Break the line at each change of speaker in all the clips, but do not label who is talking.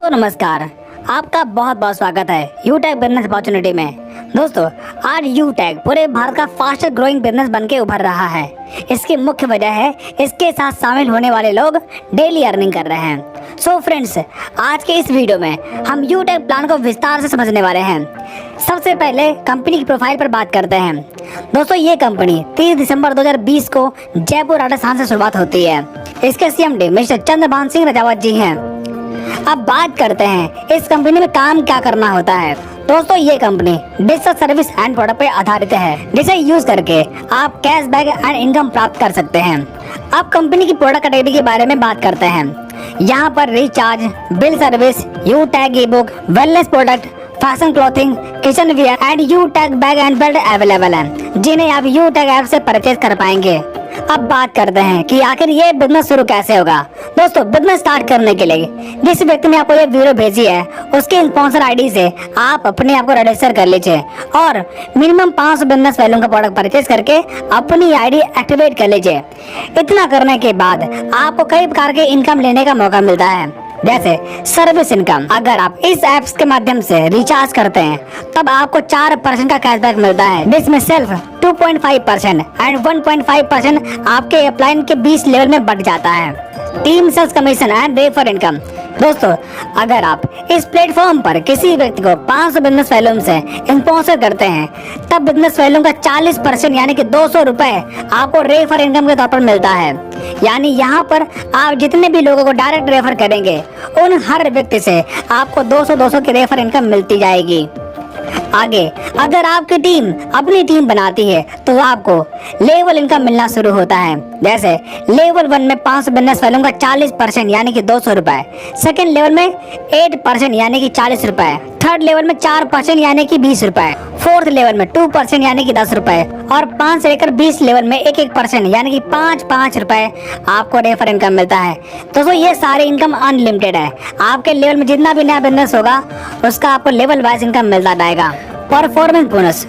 तो नमस्कार, आपका बहुत बहुत स्वागत है यूटेक बिजनेस अपॉर्चुनिटी में। दोस्तों, आज यूटेक पूरे भारत का फास्टर ग्रोइंग बिजनेस बनके उभर रहा है। इसकी मुख्य वजह है इसके साथ शामिल होने वाले लोग डेली अर्निंग कर रहे हैं। सो फ्रेंड्स, आज के इस वीडियो में हम यूटेक प्लान को विस्तार से समझने वाले हैं। सबसे पहले कंपनी की प्रोफाइल पर बात करते हैं। दोस्तों, ये कंपनी 30 दिसंबर 2020 को जयपुर राजस्थान से शुरुआत होती है। इसके CMD मिस्टर चंद्रभान सिंह रजावत जी हैं। अब बात करते हैं इस कंपनी में काम क्या करना होता है। दोस्तों, ये company digital service and product पे आधारित है, जिसे यूज करके आप कैशबैक एंड इनकम प्राप्त कर सकते हैं। अब कंपनी की प्रोडक्ट कैटेगरी के बारे में बात करते हैं। यहाँ पर recharge, bill service, यूटेक E book, wellness product, fashion clothing, kitchen wear and यूटेक bag and belt available है, जिन्हें आप यूटेक ऐप से परचेज कर पाएंगे। अब बात करते हैं कि आखिर ये बिजनेस शुरू कैसे होगा। दोस्तों, बिजनेस स्टार्ट करने के लिए जिस व्यक्ति ने आपको ये वीडियो भेजी है, उसके स्पॉन्सर आईडी से आप अपने आप को रजिस्टर कर लीजिए और मिनिमम 500 बिजनेस वैल्यू का प्रोडक्ट परचेज करके अपनी आईडी एक्टिवेट कर लीजिए। इतना करने के बाद आपको कई प्रकार के इनकम लेने का मौका मिलता है, जैसे सर्विस इनकम। अगर आप इस ऐप्स के माध्यम से रिचार्ज करते हैं तब आपको 4% का कैशबैक मिलता है, जिसमें सेल्फ 2.5% एंड 1.5% आपके अपलाइन के 20 लेवल में बढ़ जाता है। Team sales commission and refer income. दोस्तों, अगर आप इस प्लेटफॉर्म पर किसी व्यक्ति को 500 बिजनेस वैल्यूम से स्पॉन्सर करते हैं तब बिजनेस वैल्यूम का 40% यानी कि 200 रुपए आपको रेफर इनकम के तौर पर मिलता है। यानी यहाँ पर आप जितने भी लोगों को डायरेक्ट रेफर करेंगे उन हर व्यक्ति से आपको 200 की रेफर इनकम मिलती जाएगी। आगे अगर आपकी टीम अपनी टीम बनाती है तो आपको लेवल इनकम मिलना शुरू होता है। जैसे लेवल 1 में 500 बिजनेस वैल्यूम का 40% यानी कि 200 रुपए, सेकेंड लेवल में 8% यानी कि 40 रुपए, थर्ड लेवल में 4% यानी कि 20 रुपए, फोर्थ लेवल में 2% यानी कि 10 रुपए और 5 से लेकर 20 लेवल में 1% यानी कि 5 रुपए आपको रेफर इनकम मिलता है। दोस्तों, ये सारे इनकम अनलिमिटेड है। आपके लेवल में जितना भी नया बिजनेस होगा उसका आपको लेवल वाइज इनकम मिलता जाएगा। Performance bonus.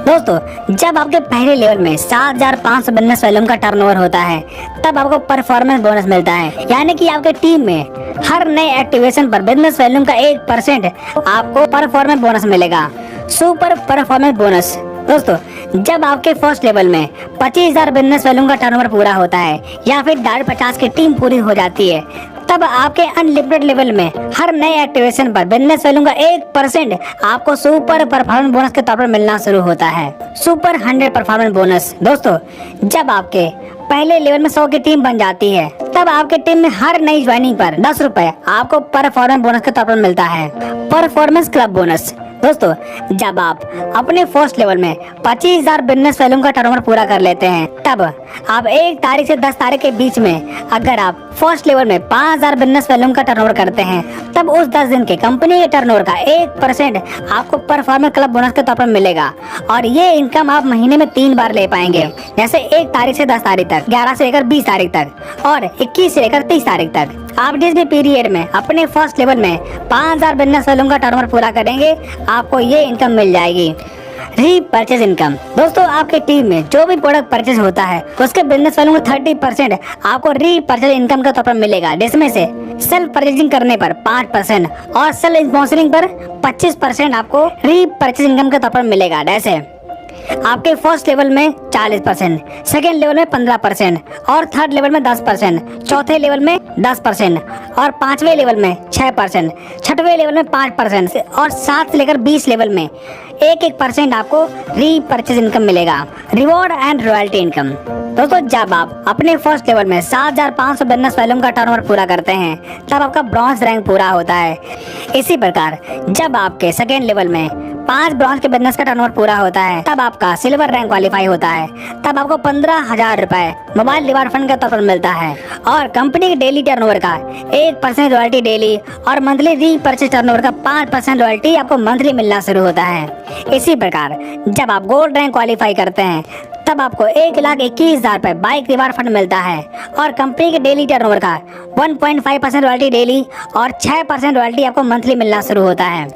दोस्तों, जब आपके पहले लेवल में 7,500 बिजनेस वैल्यूम का टर्नओवर होता है तब आपको परफॉर्मेंस बोनस मिलता है, यानी कि आपके टीम में हर नए एक्टिवेशन पर बिजनेस वैल्यूम का 1% आपको परफॉर्मेंस बोनस मिलेगा। Super performance bonus. दोस्तों, जब आपके फर्स्ट लेवल में 25,000 बिजनेस वैल्यूम का टर्नओवर पूरा होता है या फिर 50 की टीम पूरी हो जाती है तब आपके अनलिमिटेड लेवल में हर नए एक्टिवेशन पर बिजनेस वैल्यूम का 1% आपको सुपर परफॉर्मेंस बोनस के तौर पर मिलना शुरू होता है। Super 100 performance bonus. दोस्तों, जब आपके पहले लेवल में 100 की टीम बन जाती है तब आपके टीम में हर नई ज्वाइनिंग पर 10 रुपए आपको परफॉर्मेंस बोनस के तौर पर मिलता है। Performance club bonus. दोस्तों, जब आप अपने फर्स्ट लेवल में 25,000 बिजनेस वैल्यूम का टर्नओवर पूरा कर लेते हैं तब आप 1 तारीख से 10 तारीख के बीच में अगर आप फर्स्ट लेवल में 5,000 बिजनेस वैल्यूम का टर्नओवर करते हैं तब उस 10 दिन के कंपनी के टर्नओवर का 1% आपको परफॉर्मेंस क्लब बोनस के तौर पर मिलेगा और ये इनकम आप महीने में 3 बार ले पाएंगे। जैसे 1 तारीख से 10 तारीख तक, 11 से लेकर 20 तारीख तक और 21 से लेकर 30 तारीख तक। आप जिस भी पीरियड में अपने फर्स्ट लेवल में 5,000 बिजनेस वैल्यूम का टर्नओवर पूरा करेंगे आपको ये इनकम मिल जाएगी। Repurchase income. दोस्तों, आपकी टीम में जो भी प्रोडक्ट परचेज होता है उसके बिजनेस वैल्यूम का 30% आपको रीपरचेज इनकम के तौर पर मिलेगा, जिसमें से सेल्फ परचेजिंग करने पर 5% और सेल्फ स्पॉन्सरिंग पर 25% आपको रीपरचेज इनकम के तौर पर मिलेगा। जैसे आपके फर्स्ट लेवल में 40%, सेकेंड लेवल में 15% और थर्ड लेवल में 10%, चौथे लेवल में 10% और 5वें लेवल में 6%, छठवें लेवल में 5% और 7 से लेकर 20 लेवल में 1% आपको रीपरचेज इनकम मिलेगा। Reward and royalty income. दोस्तों, जब आप अपने फर्स्ट लेवल में 7,500 बिजनेस वैल्यूम का टर्नओवर पूरा करते हैं तब आपका ब्रॉन्ज रैंक पूरा होता है। इसी प्रकार जब आपके सेकेंड लेवल में 5 ब्रॉन्ज के बिजनेस का टर्नओवर पूरा होता है तब आपका सिल्वर रैंक क्वालिफाई होता है। तब आपको 15,000 रुपए मोबाइल रिवार्ड फंड के तौर पर मिलता है और कंपनी के डेली टर्नओवर का 1% रॉयल्टी डेली और मंथली रीपरचेज टर्नओवर का 5% रॉयल्टी आपको मंथली मिलना शुरू होता है। इसी प्रकार जब आप गोल्ड रैंक क्वालिफाई करते हैं तब आपको 1,21,000 रुपए बाइक रिवार्ड फंड मिलता है और कंपनी के डेली टर्नओवर का 1.5% रॉयल्टी डेली और 6% रॉयल्टी आपको मंथली मिलना शुरू होता है।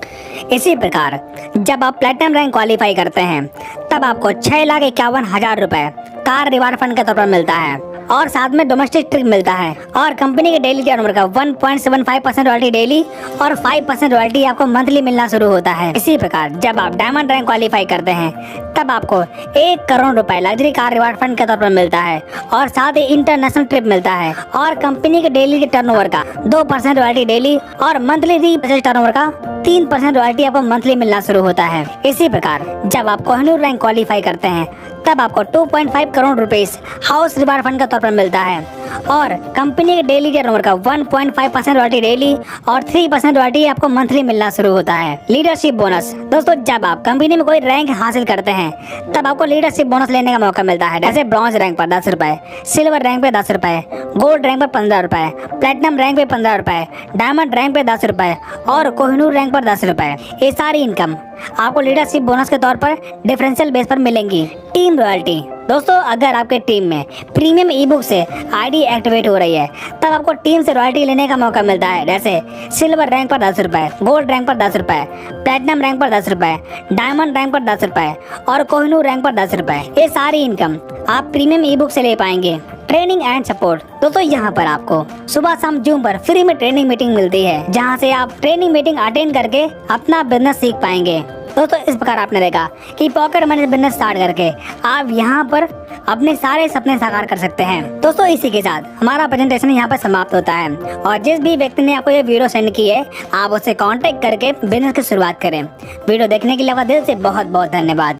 इसी प्रकार जब आप प्लेटिनम रैंक क्वालिफाई करते हैं तब आपको 6,51,000 रुपए कार रिवार्ड फंड के तौर पर मिलता है और साथ में डोमेस्टिक ट्रिप मिलता है और कंपनी के डेली टर्नओवर का 1.75% रॉयल्टी डेली और 5% रॉयल्टी आपको मंथली मिलना शुरू होता है। इसी प्रकार जब आप डायमंड रैंक क्वालिफाई करते हैं तब आपको 1 करोड़ रुपए लग्जरी कार रिवार्ड फंड के तौर पर मिलता है और साथ ही इंटरनेशनल ट्रिप मिलता है और कंपनी के डेली के टर्नओवर का 2% रॉयल्टी डेली और मंथली टर्नओवर का 3% रॉयल्टी आपको मंथली मिलना शुरू होता है। इसी प्रकार जब आप कोहिनूर रैंक क्वालिफाई करते हैं तब आपको 2.5 crore rupees house reward fund के तौर पर मिलता है और कंपनी के डेली टर्नओवर का 1.5% रॉयल्टी डेली और 3% रॉयल्टी आपको मंथली मिलना शुरू होता है। लीडरशिप बोनस दोस्तों, जब आप कंपनी में कोई रैंक हासिल करते हैं तब आपको लीडरशिप बोनस लेने का मौका मिलता है। जैसे ब्रॉन्ज रैंक पर 10 रुपए, सिल्वर रैंक पे 10 रुपए, गोल्ड रैंक पर 15 रुपए, प्लेटिनम रैंक पे 15 रुपए, डायमंड रैंक पे 10 रुपए और कोहिनूर रैंक पर 10 रुपए। ये सारी इनकम आपको लीडरशिप बोनस के तौर पर डिफरेंशियल बेस पर मिलेंगी। टीम रॉयल्टी दोस्तों, अगर आपके टीम में प्रीमियम ई बुक से आईडी एक्टिवेट हो रही है तब आपको टीम से रॉयल्टी लेने का मौका मिलता है। जैसे सिल्वर रैंक पर 10 रुपए, गोल्ड रैंक पर 10 रुपए, प्लेटिनम रैंक पर 10 रुपए, डायमंड रैंक पर 10 रुपए और कोहिनूर रैंक पर 10 रुपए। ये सारी इनकम आप प्रीमियम ई बुक से ले पाएंगे। ट्रेनिंग एंड सपोर्ट दोस्तों, यहाँ पर आपको सुबह शाम जूम पर फ्री में ट्रेनिंग मीटिंग मिलती है जहाँ से आप ट्रेनिंग मीटिंग अटेंड करके अपना बिजनेस सीख पाएंगे। दोस्तों, इस प्रकार आपने देखा कि पॉकेट मनी बिजनेस स्टार्ट करके आप यहाँ पर अपने सारे सपने साकार कर सकते हैं। दोस्तों, इसी के साथ हमारा प्रेजेंटेशन यहाँ पर समाप्त होता है और जिस भी व्यक्ति ने आपको ये वीडियो सेंड की है आप उससे कांटेक्ट करके बिजनेस की शुरुआत करें। वीडियो देखने के लिए दिल से बहुत बहुत धन्यवाद।